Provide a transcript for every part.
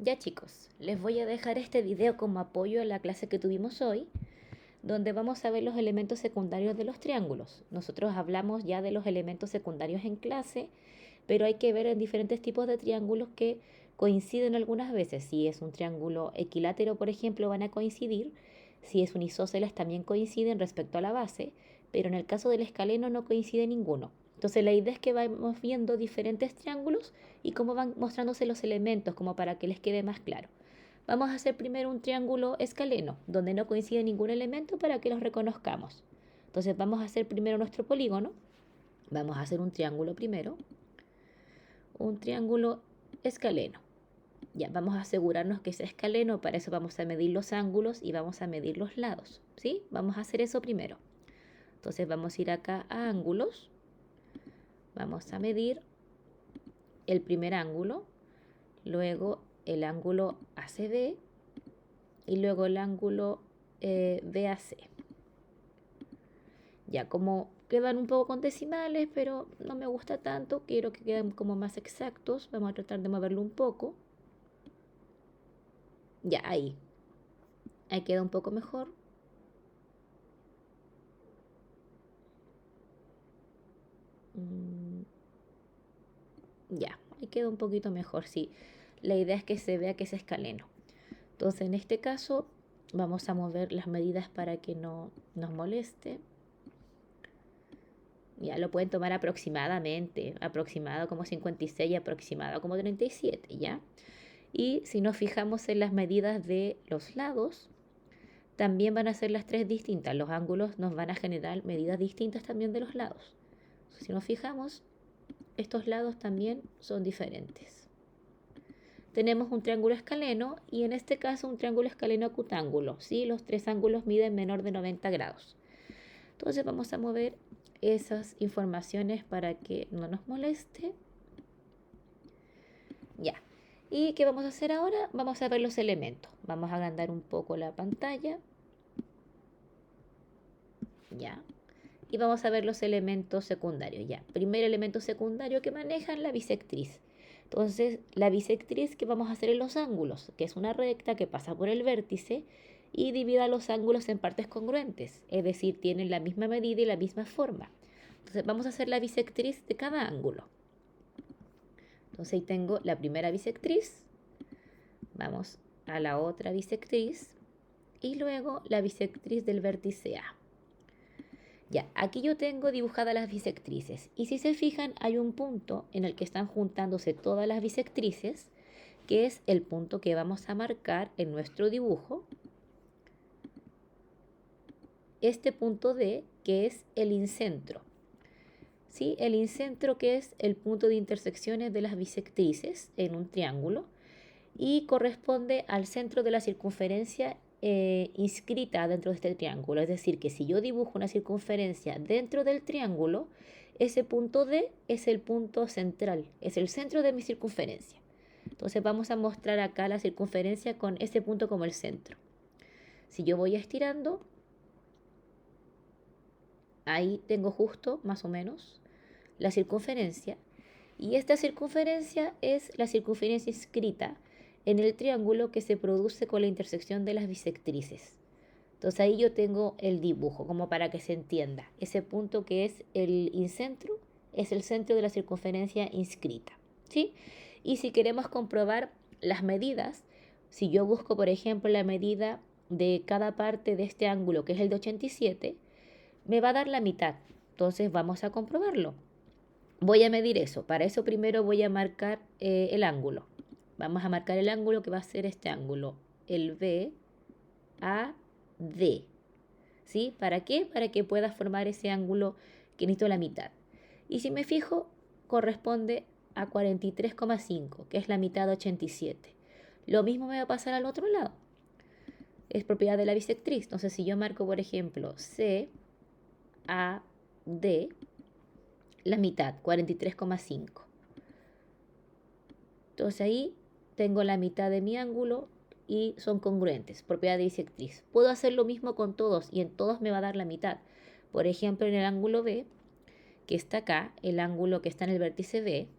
Ya chicos, les voy a dejar este video como apoyo a la clase que tuvimos hoy, donde vamos a ver los elementos secundarios de los triángulos. Nosotros hablamos ya de los elementos secundarios en clase, pero hay que ver en diferentes tipos de triángulos que coinciden algunas veces. Si es un triángulo equilátero, por ejemplo, van a coincidir. Si es un isósceles, también coinciden respecto a la base, pero en el caso del escaleno no coincide ninguno. Entonces la idea es que vamos viendo diferentes triángulos y cómo van mostrándose los elementos, como para que les quede más claro. Vamos a hacer primero un triángulo escaleno, donde no coincide ningún elemento para que los reconozcamos. Entonces vamos a hacer primero nuestro polígono. Vamos a hacer un triángulo primero. Un triángulo escaleno. Ya, vamos a asegurarnos que sea escaleno, para eso vamos a medir los ángulos y vamos a medir los lados, ¿sí? Vamos a hacer eso primero. Entonces vamos a ir acá a ángulos. Vamos a medir el primer ángulo, luego el ángulo ACB y luego el ángulo BAC. Ya, como quedan un poco con decimales, pero no me gusta tanto, quiero que queden como más exactos. Vamos a tratar de moverlo un poco. Ya, ahí queda un poco mejor. Ya, ahí queda un poquito mejor, sí. La idea es que se vea que es escaleno. Entonces, en este caso, vamos a mover las medidas para que no nos moleste. Ya lo pueden tomar aproximadamente, aproximado como 56, aproximado como 37, ¿ya? Y si nos fijamos en las medidas de los lados, también van a ser las tres distintas. Los ángulos nos van a generar medidas distintas también de los lados. Si nos fijamos, estos lados también son diferentes. Tenemos un triángulo escaleno y en este caso un triángulo escaleno acutángulo, ¿sí? Los tres ángulos miden menor de 90 grados. Entonces vamos a mover esas informaciones para que no nos moleste. Ya. ¿Y qué vamos a hacer ahora? Vamos a ver los elementos. Vamos a agrandar un poco la pantalla. Ya. Y vamos a ver los elementos secundarios. Ya. Primer elemento secundario que manejan la bisectriz. Entonces, la bisectriz que vamos a hacer en los ángulos, que es una recta que pasa por el vértice y divide los ángulos en partes congruentes, es decir, tienen la misma medida y la misma forma. Entonces, vamos a hacer la bisectriz de cada ángulo. Entonces, ahí tengo la primera bisectriz. Vamos a la otra bisectriz y luego la bisectriz del vértice A. Ya, aquí yo tengo dibujadas las bisectrices y si se fijan hay un punto en el que están juntándose todas las bisectrices, que es el punto que vamos a marcar en nuestro dibujo. Este punto D, que es el incentro. ¿Sí? El incentro, que es el punto de intersecciones de las bisectrices en un triángulo y corresponde al centro de la circunferencia inscrita dentro de este triángulo. Es decir, que si yo dibujo una circunferencia dentro del triángulo, ese punto D es el punto central, es el centro de mi circunferencia. Entonces vamos a mostrar acá la circunferencia con ese punto como el centro. Si yo voy estirando, ahí tengo justo, más o menos, la circunferencia. Y esta circunferencia es la circunferencia inscrita en el triángulo que se produce con la intersección de las bisectrices. Entonces ahí yo tengo el dibujo, como para que se entienda. Ese punto que es el incentro es el centro de la circunferencia inscrita, ¿sí? Y si queremos comprobar las medidas, si yo busco, por ejemplo, la medida de cada parte de este ángulo, que es el de 87, me va a dar la mitad. Entonces vamos a comprobarlo. Voy a medir eso. Para eso primero voy a marcar el ángulo. Vamos a marcar el ángulo que va a ser este ángulo, el BAD. ¿Sí? ¿Para qué? Para que pueda formar ese ángulo que necesito la mitad. Y si me fijo, corresponde a 43,5, que es la mitad de 87. Lo mismo me va a pasar al otro lado. Es propiedad de la bisectriz. Entonces, si yo marco, por ejemplo, CAD, la mitad, 43,5. Entonces ahí tengo la mitad de mi ángulo y son congruentes, propiedad de bisectriz. Puedo hacer lo mismo con todos y en todos me va a dar la mitad. Por ejemplo, en el ángulo B, que está acá, el ángulo que está en el vértice B,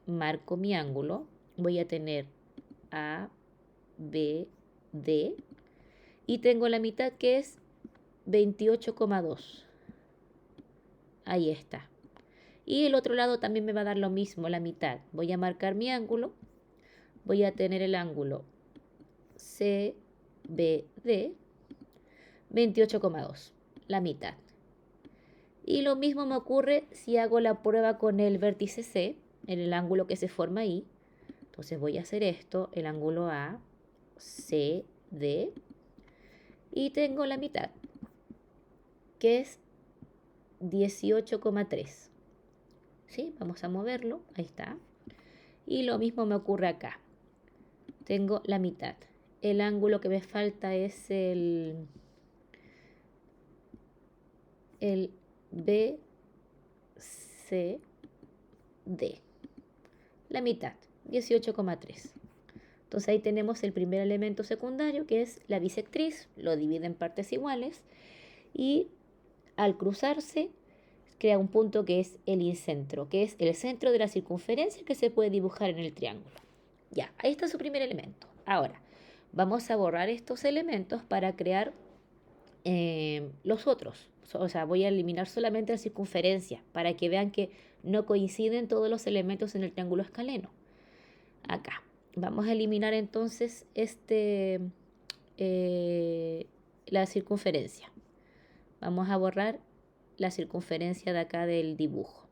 marco mi ángulo, voy a tener A, BD. Y tengo la mitad que es 28,2. Ahí está. Y el otro lado también me va a dar lo mismo, la mitad. Voy a marcar mi ángulo. Voy a tener el ángulo CBD 28,2, la mitad. Y lo mismo me ocurre si hago la prueba con el vértice C, en el ángulo que se forma ahí. Entonces voy a hacer esto, el ángulo A, CD, y tengo la mitad, que es 18,3. ¿Sí? Vamos a moverlo, ahí está. Y lo mismo me ocurre acá. Tengo la mitad. El ángulo que me falta es el BCD, la mitad, 18,3. Entonces ahí tenemos el primer elemento secundario, que es la bisectriz, lo divide en partes iguales y al cruzarse crea un punto que es el incentro, que es el centro de la circunferencia que se puede dibujar en el triángulo. Ya, ahí está su primer elemento. Ahora, vamos a borrar estos elementos para crear los otros. O sea, voy a eliminar solamente la circunferencia para que vean que no coinciden todos los elementos en el triángulo escaleno. Acá. Vamos a eliminar entonces la circunferencia. Vamos a borrar la circunferencia de acá del dibujo.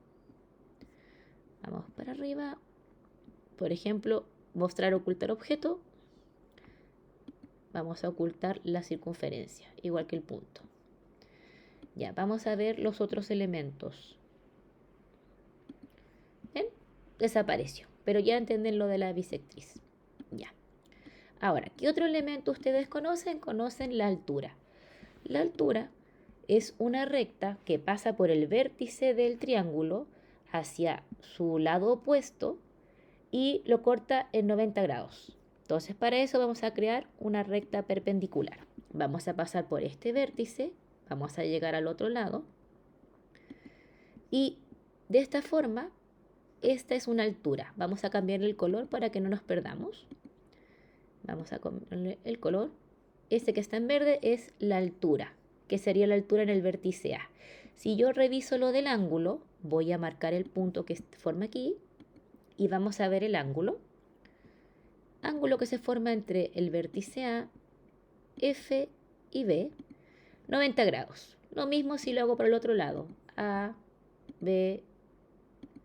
Vamos para arriba. Por ejemplo, mostrar ocultar objeto. Vamos a ocultar la circunferencia, igual que el punto. Ya, vamos a ver los otros elementos. ¿Ven? Desapareció, pero ya entienden lo de la bisectriz. Ya. Ahora, ¿qué otro elemento ustedes conocen? Conocen la altura. La altura es una recta que pasa por el vértice del triángulo hacia su lado opuesto y lo corta en 90 grados. Entonces, para eso vamos a crear una recta perpendicular. Vamos a pasar por este vértice, vamos a llegar al otro lado y de esta forma, esta es una altura. Vamos a cambiarle el color para que no nos perdamos. Vamos a cambiarle el color. Este que está en verde es la altura, que sería la altura en el vértice A. Si yo reviso lo del ángulo, voy a marcar el punto que forma aquí y vamos a ver el ángulo. Ángulo que se forma entre el vértice A, F y B, 90 grados. Lo mismo si lo hago por el otro lado, A, B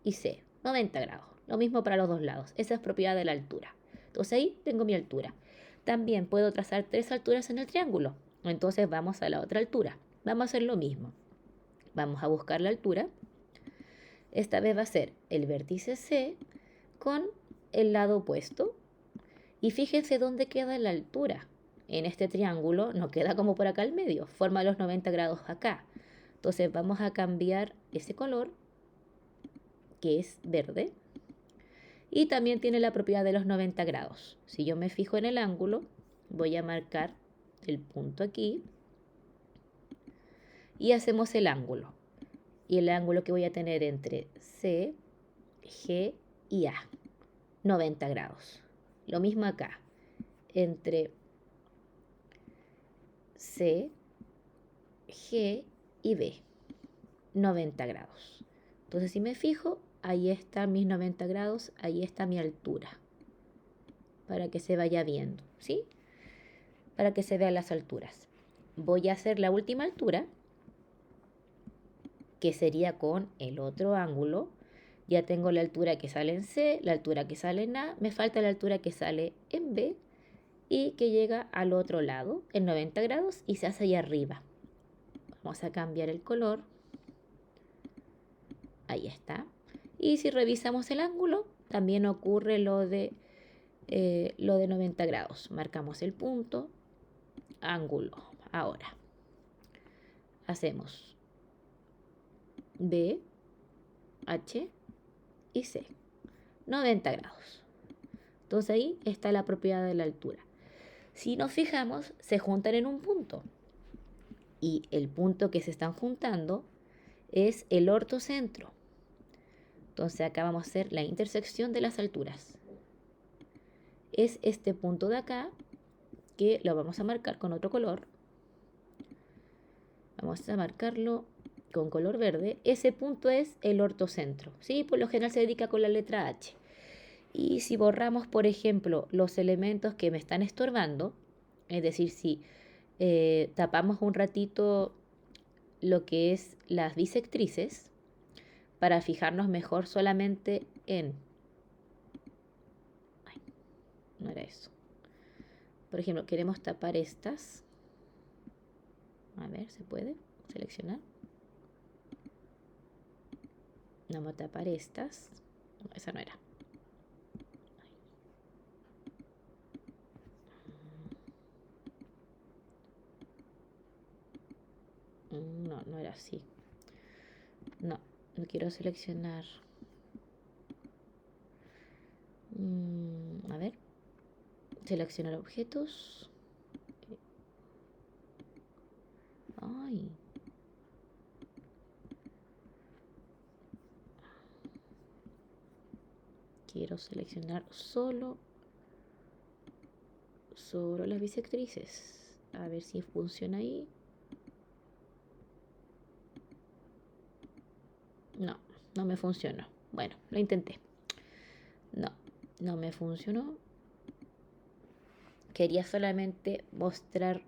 y C, 90 grados. Lo mismo para los dos lados. Esa es propiedad de la altura. Entonces ahí tengo mi altura. También puedo trazar tres alturas en el triángulo. Entonces vamos a la otra altura. Vamos a hacer lo mismo. Vamos a buscar la altura. Esta vez va a ser el vértice C con el lado opuesto. Y fíjense dónde queda la altura. En este triángulo no queda como por acá al medio. Forma los 90 grados acá. Entonces vamos a cambiar ese color, que es verde. Y también tiene la propiedad de los 90 grados. Si yo me fijo en el ángulo, voy a marcar el punto aquí. Y hacemos el ángulo. Y el ángulo que voy a tener entre C, G y A. 90 grados. Lo mismo acá. Entre C, G y B. 90 grados. Entonces si me fijo, ahí están mis 90 grados, ahí está mi altura. Para que se vaya viendo, ¿sí? Para que se vean las alturas. Voy a hacer la última altura, que sería con el otro ángulo. Ya tengo la altura que sale en C, la altura que sale en A, me falta la altura que sale en B y que llega al otro lado en 90 grados y se hace ahí arriba. Vamos a cambiar el color. Ahí está. Y si revisamos el ángulo, también ocurre lo de 90 grados. Marcamos el punto, ángulo. Ahora, hacemos B, H y C. 90 grados. Entonces ahí está la propiedad de la altura. Si nos fijamos, se juntan en un punto. Y el punto que se están juntando es el ortocentro. Entonces acá vamos a hacer la intersección de las alturas. es este punto de acá, que lo vamos a marcar con otro color. Vamos a marcarlo con color verde. Ese punto es el ortocentro, ¿sí? Por lo general se dedica con la letra H. Y si borramos, por ejemplo, los elementos que me están estorbando, es decir, si tapamos un ratito lo que es las bisectrices, para fijarnos mejor solamente en... Ay, no era eso. Por ejemplo, queremos tapar estas. A ver, ¿se puede seleccionar? Vamos a tapar estas. No, esa no era. No, no era así. No, no quiero seleccionar. A ver. Seleccionar objetos. Ay. Quiero seleccionar solo las bisectrices. A ver si funciona ahí. No, no me funcionó. Bueno, lo intenté. No, no me funcionó. Quería solamente mostrar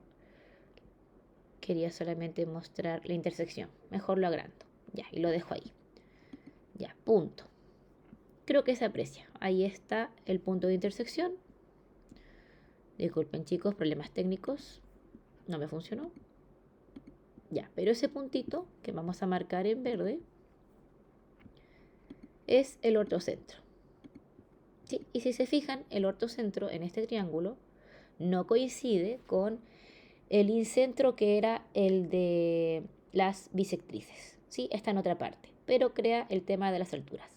la intersección. Mejor lo agrando. Ya, y lo dejo ahí. Ya, punto. Creo que se aprecia. Ahí está el punto de intersección. Disculpen chicos, problemas técnicos. No me funcionó. Ya, pero ese puntito que vamos a marcar en verde es el ortocentro. ¿Sí? Y si se fijan, el ortocentro en este triángulo no coincide con el incentro que era el de las bisectrices. ¿Sí? Está en otra parte, pero crea el tema de las alturas.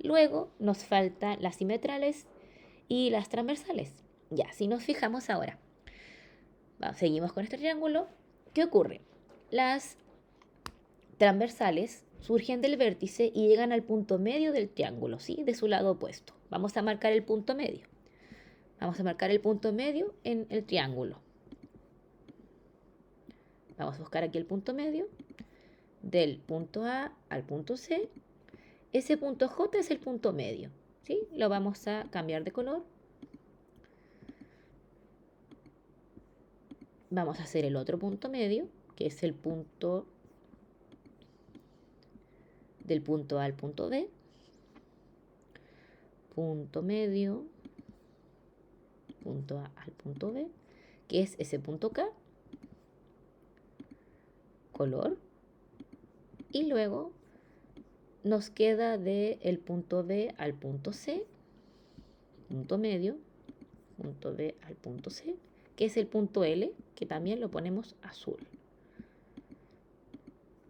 Luego nos faltan las simetrales y las transversales. Ya, si nos fijamos ahora, seguimos con este triángulo. ¿Qué ocurre? Las transversales surgen del vértice y llegan al punto medio del triángulo, ¿sí? De su lado opuesto. Vamos a marcar el punto medio. Vamos a marcar el punto medio en el triángulo. Vamos a buscar aquí el punto medio. Del punto A al punto C. Ese punto J es el punto medio, ¿sí? Lo vamos a cambiar de color. Vamos a hacer el otro punto medio, que es el punto del punto A al punto B. Punto medio, punto A al punto B, que es ese punto K. Color. Y luego nos queda del punto B al punto C, punto medio, punto B al punto C, que es el punto L, que también lo ponemos azul.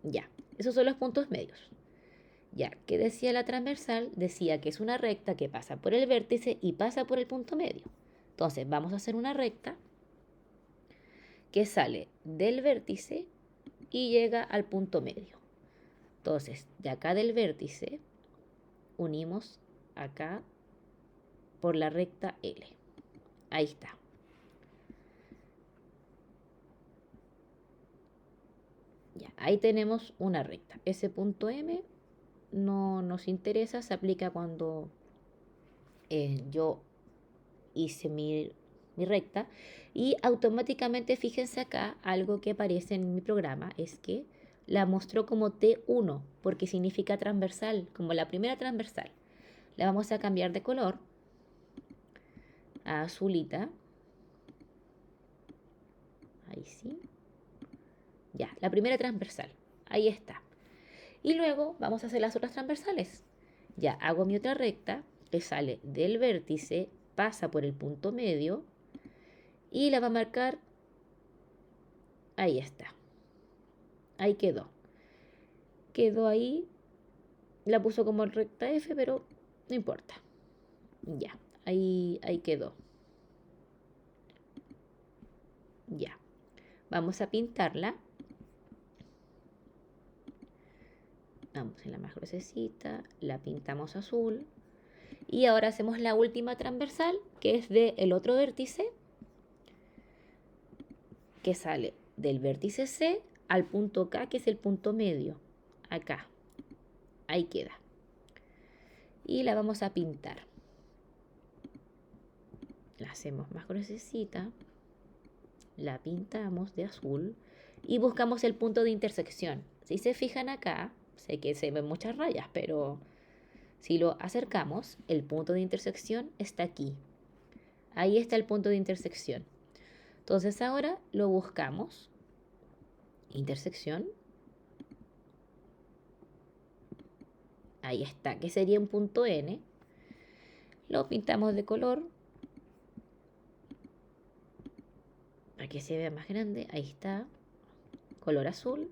Ya, esos son los puntos medios. Ya, ¿qué decía la transversal? Decía que es una recta que pasa por el vértice y pasa por el punto medio. Entonces, vamos a hacer una recta que sale del vértice y llega al punto medio. Entonces, de acá del vértice, unimos acá por la recta L. Ahí está. Ya, ahí tenemos una recta. Ese punto M no nos interesa, se aplica cuando yo hice mi recta. Y automáticamente, fíjense acá, algo que aparece en mi programa es que la mostró como T1, porque significa transversal, como la primera transversal. La vamos a cambiar de color a azulita. Ahí sí. Ya, la primera transversal. Ahí está. Y luego vamos a hacer las otras transversales. Ya, hago mi otra recta que sale del vértice, pasa por el punto medio y la va a marcar. Ahí está. Ahí quedó. Quedó ahí. La puso como recta F, pero no importa. Ya, ahí quedó. Ya. Vamos a pintarla. Vamos en la más gruesecita, la pintamos azul Y ahora hacemos la última transversal, que es del otro vértice, que sale del vértice C al punto K, que es el punto medio. Acá. Ahí queda. Y la vamos a pintar. La hacemos más gruesecita. La pintamos de azul. Y buscamos el punto de intersección. Si se fijan acá, sé que se ven muchas rayas, pero si lo acercamos, el punto de intersección está aquí. Ahí está el punto de intersección. Entonces ahora lo buscamos. Intersección. Ahí está, que sería un punto N. Lo pintamos de color para que se vea más grande. Ahí está, color azul.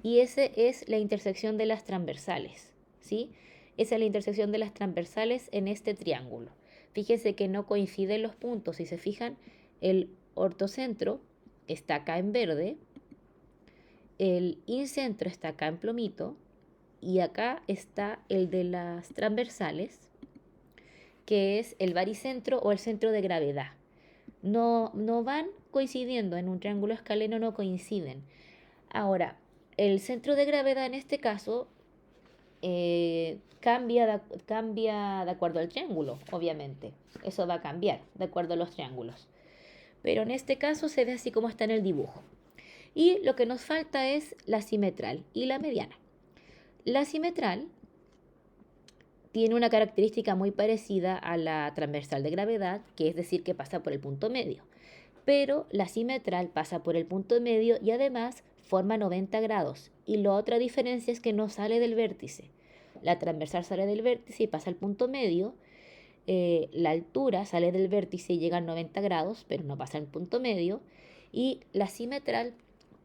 Y esa es la intersección de las transversales, ¿sí? Esa es la intersección de las transversales en este triángulo. Fíjense que no coinciden los puntos. Si se fijan, el ortocentro está acá en verde, el incentro está acá en plomito, y acá está el de las transversales, que es el baricentro o el centro de gravedad. No van coincidiendo en un triángulo escaleno, no coinciden. Ahora, el centro de gravedad en este caso cambia de acuerdo al triángulo, obviamente. Eso va a cambiar de acuerdo a los triángulos. Pero en este caso se ve así como está en el dibujo. Y lo que nos falta es la simetral y la mediana. La simetral tiene una característica muy parecida a la transversal de gravedad, que es decir, que pasa por el punto medio. Pero la simetral pasa por el punto medio y además forma 90 grados. Y la otra diferencia es que no sale del vértice. La transversal sale del vértice y pasa al punto medio. La altura sale del vértice y llega a 90 grados, pero no pasa al punto medio. Y la simetral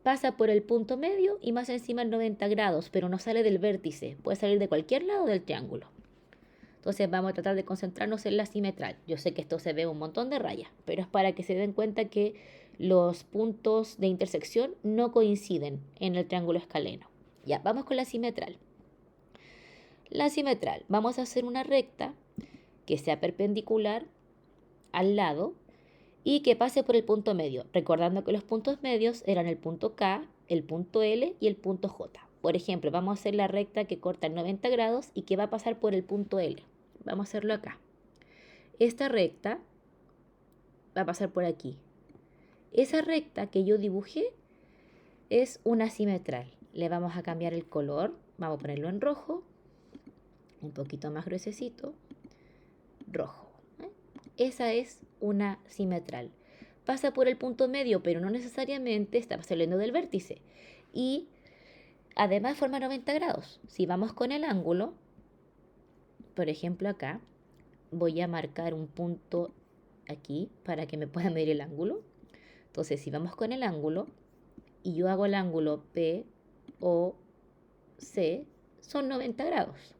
pasa por el punto medio y más encima en 90 grados, pero no sale del vértice. Puede salir de cualquier lado del triángulo. Entonces vamos a tratar de concentrarnos en la simetral. Yo sé que esto se ve un montón de rayas, pero es para que se den cuenta que los puntos de intersección no coinciden en el triángulo escaleno. Ya, vamos con la simetral. La simetral, vamos a hacer una recta que sea perpendicular al lado y que pase por el punto medio, recordando que los puntos medios eran el punto K, el punto L y el punto J. Por ejemplo, vamos a hacer la recta que corta en 90 grados y que va a pasar por el punto L. Vamos a hacerlo acá. Esta recta va a pasar por aquí. Esa recta que yo dibujé es una simetral. Le vamos a cambiar el color. Vamos a ponerlo en rojo. Un poquito más gruesecito. Rojo. Esa es una simetral. Pasa por el punto medio, pero no necesariamente está saliendo del vértice. Y además forma 90 grados. Si vamos con el ángulo, por ejemplo acá, voy a marcar un punto aquí para que me pueda medir el ángulo. Entonces, si vamos con el ángulo y yo hago el ángulo P o C, son 90 grados.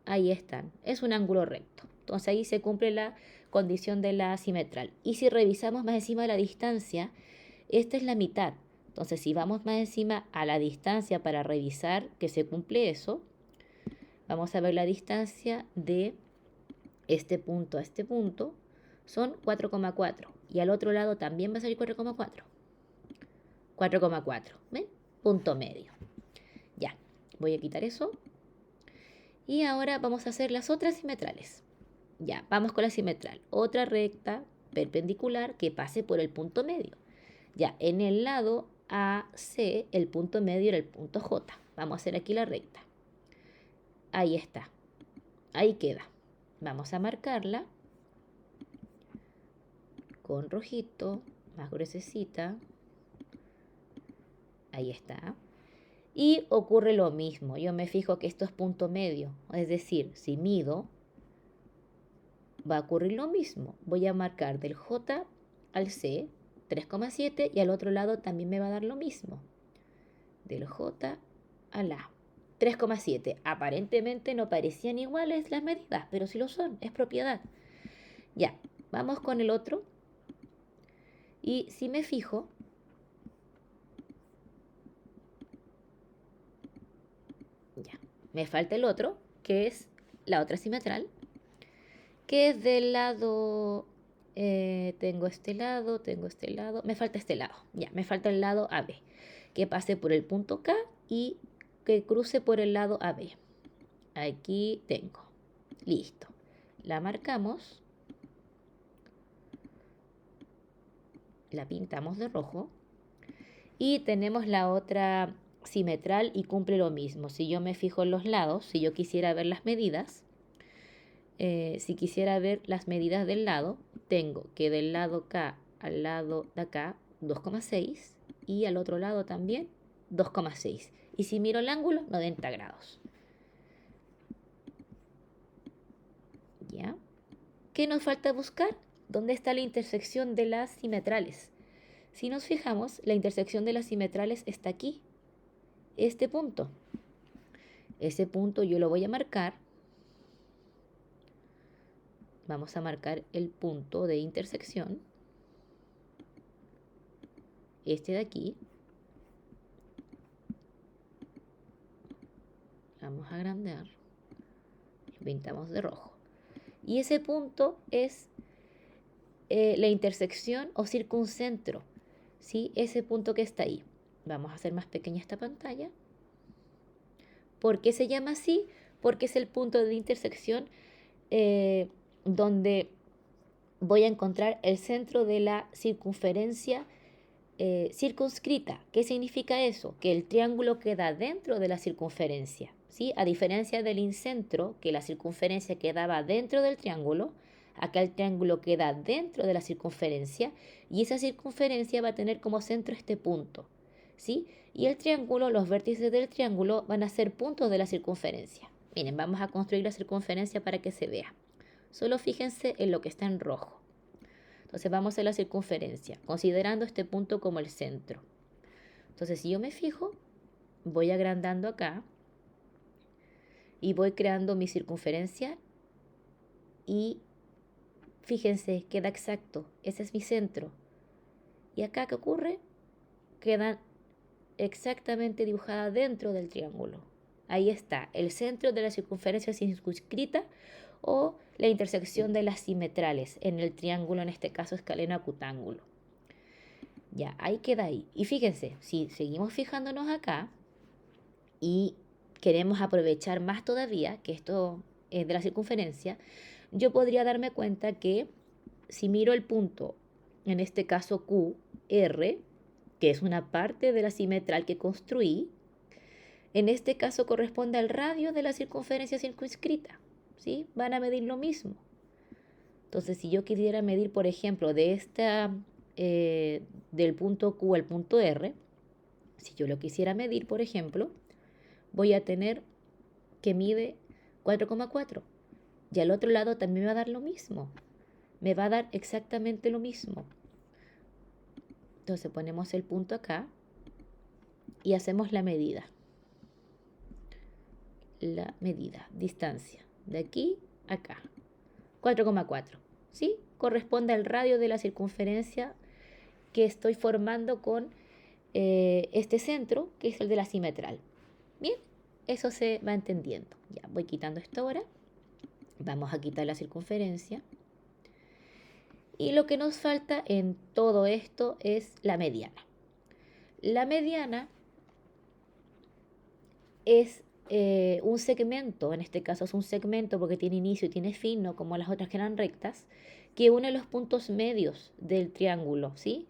Ahí están. Es un ángulo recto. Entonces, ahí se cumple la condición de la simetral. Y si revisamos más encima de la distancia, esta es la mitad. Entonces, si vamos más encima a la distancia para revisar que se cumple eso, vamos a ver la distancia de este punto a este punto son 4,4 y al otro lado también va a salir 4,4. 4,4, ¿ven? Punto medio. Ya, voy a quitar eso. Y ahora vamos a hacer las otras simetrales. Ya, vamos con la simetral. Otra recta perpendicular que pase por el punto medio. Ya, en el lado AC, el punto medio era el punto J. Vamos a hacer aquí la recta. Ahí está. Ahí queda. Vamos a marcarla con rojito, más gruesecita. Ahí está. Y ocurre lo mismo. Yo me fijo que esto es punto medio. Es decir, si mido, va a ocurrir lo mismo. Voy a marcar del J al C 3,7 y al otro lado también me va a dar lo mismo. Del J al A 3,7. Aparentemente no parecían iguales las medidas, pero sí lo son. Es propiedad. Ya, vamos con el otro. Y si me fijo, ya, me falta el otro, que es la otra simetral, que es del lado, tengo este lado, me falta este lado, ya, me falta el lado AB, que pase por el punto K y que cruce por el lado AB. Aquí tengo, listo, la marcamos, la pintamos de rojo y tenemos la otra simetral y cumple lo mismo. Si yo me fijo en los lados, si yo quisiera ver las medidas, si quisiera ver las medidas del lado, tengo que del lado K al lado de acá 2,6 y al otro lado también 2,6. Y si miro el ángulo, 90 grados. ¿Ya? ¿Qué nos falta buscar? ¿Dónde está la intersección de las simetrales? Si nos fijamos, la intersección de las simetrales está aquí, este punto. Ese punto yo lo voy a marcar. Vamos a marcar el punto de intersección. Este de aquí. Vamos a agrandar. Lo pintamos de rojo. Y ese punto es la intersección o circuncentro. ¿Sí? Ese punto que está ahí. Vamos a hacer más pequeña esta pantalla. ¿Por qué se llama así? Porque es el punto de intersección donde voy a encontrar el centro de la circunferencia circunscrita. ¿Qué significa eso? Que el triángulo queda dentro de la circunferencia, ¿sí? A diferencia del incentro, que la circunferencia quedaba dentro del triángulo, acá el triángulo queda dentro de la circunferencia y esa circunferencia va a tener como centro este punto, ¿sí? Y el triángulo, los vértices del triángulo van a ser puntos de la circunferencia. Miren, vamos a construir la circunferencia para que se vea. Solo fíjense en lo que está en rojo. Entonces vamos a la circunferencia, considerando este punto como el centro. Entonces si yo me fijo, voy agrandando acá y voy creando mi circunferencia y fíjense, queda exacto, ese es mi centro. Y acá, ¿qué ocurre? Queda exactamente dibujada dentro del triángulo. Ahí está, el centro de la circunferencia circunscrita o la intersección de las simetrales en el triángulo, en este caso escaleno-acutángulo. Ya, ahí queda ahí. Y fíjense, si seguimos fijándonos acá y queremos aprovechar más todavía, que esto es de la circunferencia, yo podría darme cuenta que si miro el punto, en este caso QR, que es una parte de la simetral que construí, en este caso corresponde al radio de la circunferencia circunscrita, ¿sí? Van a medir lo mismo. Entonces, si yo quisiera medir, por ejemplo, de esta, del punto Q al punto R, si yo lo quisiera medir, por ejemplo, voy a tener que mide 4,4. Y al otro lado también me va a dar lo mismo. Me va a dar exactamente lo mismo. Entonces ponemos el punto acá y hacemos la medida. La medida, distancia, de aquí a acá. 4,4. ¿Sí? Corresponde al radio de la circunferencia que estoy formando con este centro, que es el de la simetral. Bien, eso se va entendiendo. Ya, voy quitando esto ahora. Vamos a quitar la circunferencia. Y lo que nos falta en todo esto es la mediana. La mediana es un segmento, en este caso es un segmento porque tiene inicio y tiene fin, no como las otras que eran rectas, que une los puntos medios del triángulo, ¿sí?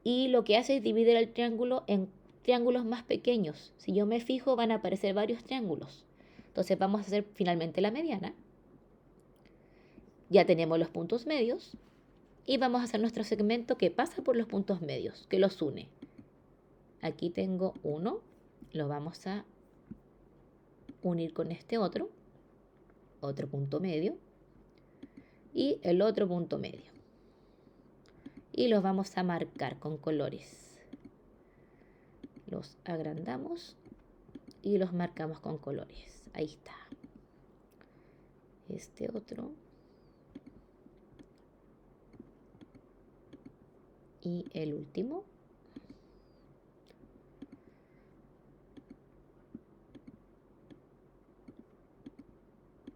Y lo que hace es dividir el triángulo en triángulos más pequeños. Si yo me fijo, van a aparecer varios triángulos. Entonces vamos a hacer finalmente la mediana. Ya tenemos los puntos medios y vamos a hacer nuestro segmento que pasa por los puntos medios, que los une. Aquí tengo uno, lo vamos a unir con este otro punto medio y el otro punto medio. Y los vamos a marcar con colores. Los agrandamos y los marcamos con colores. Ahí está. Este otro. Y el último.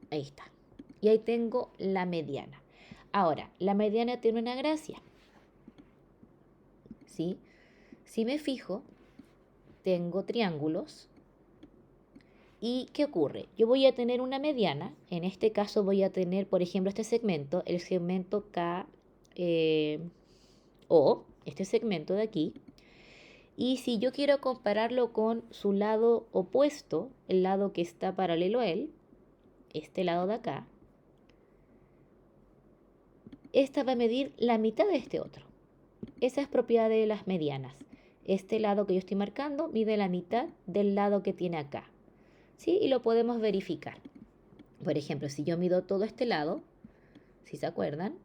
Ahí está. Y ahí tengo la mediana. Ahora, la mediana tiene una gracia, ¿sí? Si me fijo, tengo triángulos. ¿Y qué ocurre? Yo voy a tener una mediana. En este caso voy a tener, por ejemplo, este segmento, el segmento KO, este segmento de aquí. Y si yo quiero compararlo con su lado opuesto, el lado que está paralelo a él, este lado de acá, esta va a medir la mitad de este otro. Esa es propiedad de las medianas. Este lado que yo estoy marcando mide la mitad del lado que tiene acá. ¿Sí? Y lo podemos verificar. Por ejemplo, si yo mido todo este lado, si se acuerdan,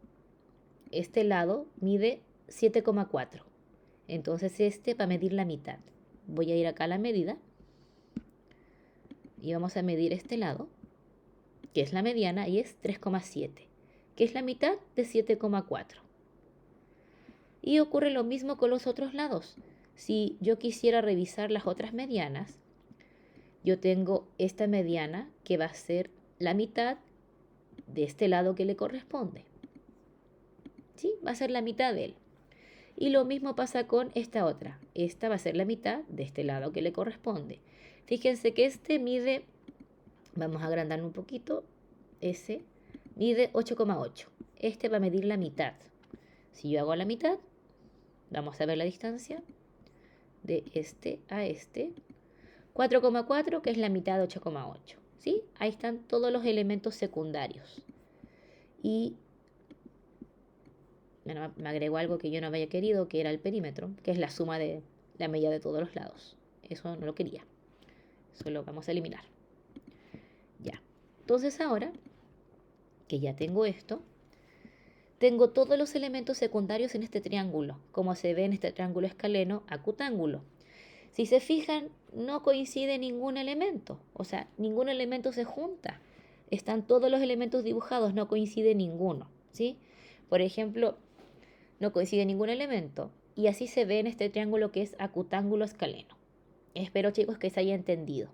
este lado mide 7,4. Entonces este va a medir la mitad. Voy a ir acá a la medida y vamos a medir este lado, que es la mediana, y es 3,7, que es la mitad de 7,4. Y ocurre lo mismo con los otros lados. Si yo quisiera revisar las otras medianas, yo tengo esta mediana que va a ser la mitad de este lado que le corresponde. ¿Sí? Va a ser la mitad de él. Y lo mismo pasa con esta otra. Esta va a ser la mitad de este lado que le corresponde. Fíjense que este mide, vamos a agrandarlo un poquito, ese mide 8,8. Este va a medir la mitad. Si yo hago la mitad, vamos a ver la distancia de este a este. 4,4, que es la mitad de 8,8. ¿Sí? Ahí están todos los elementos secundarios. Y bueno, me agregó algo que yo no había querido, que era el perímetro, que es la suma de la medida de todos los lados. Eso no lo quería. Eso lo vamos a eliminar. Ya. Entonces ahora que ya tengo esto, tengo todos los elementos secundarios en este triángulo, como se ve en este triángulo escaleno acutángulo. Si se fijan, no coincide ningún elemento, o sea, ningún elemento se junta. Están todos los elementos dibujados, no coincide ninguno, ¿sí? Por ejemplo, no coincide ningún elemento, y así se ve en este triángulo que es acutángulo escaleno. Espero, chicos, que se haya entendido.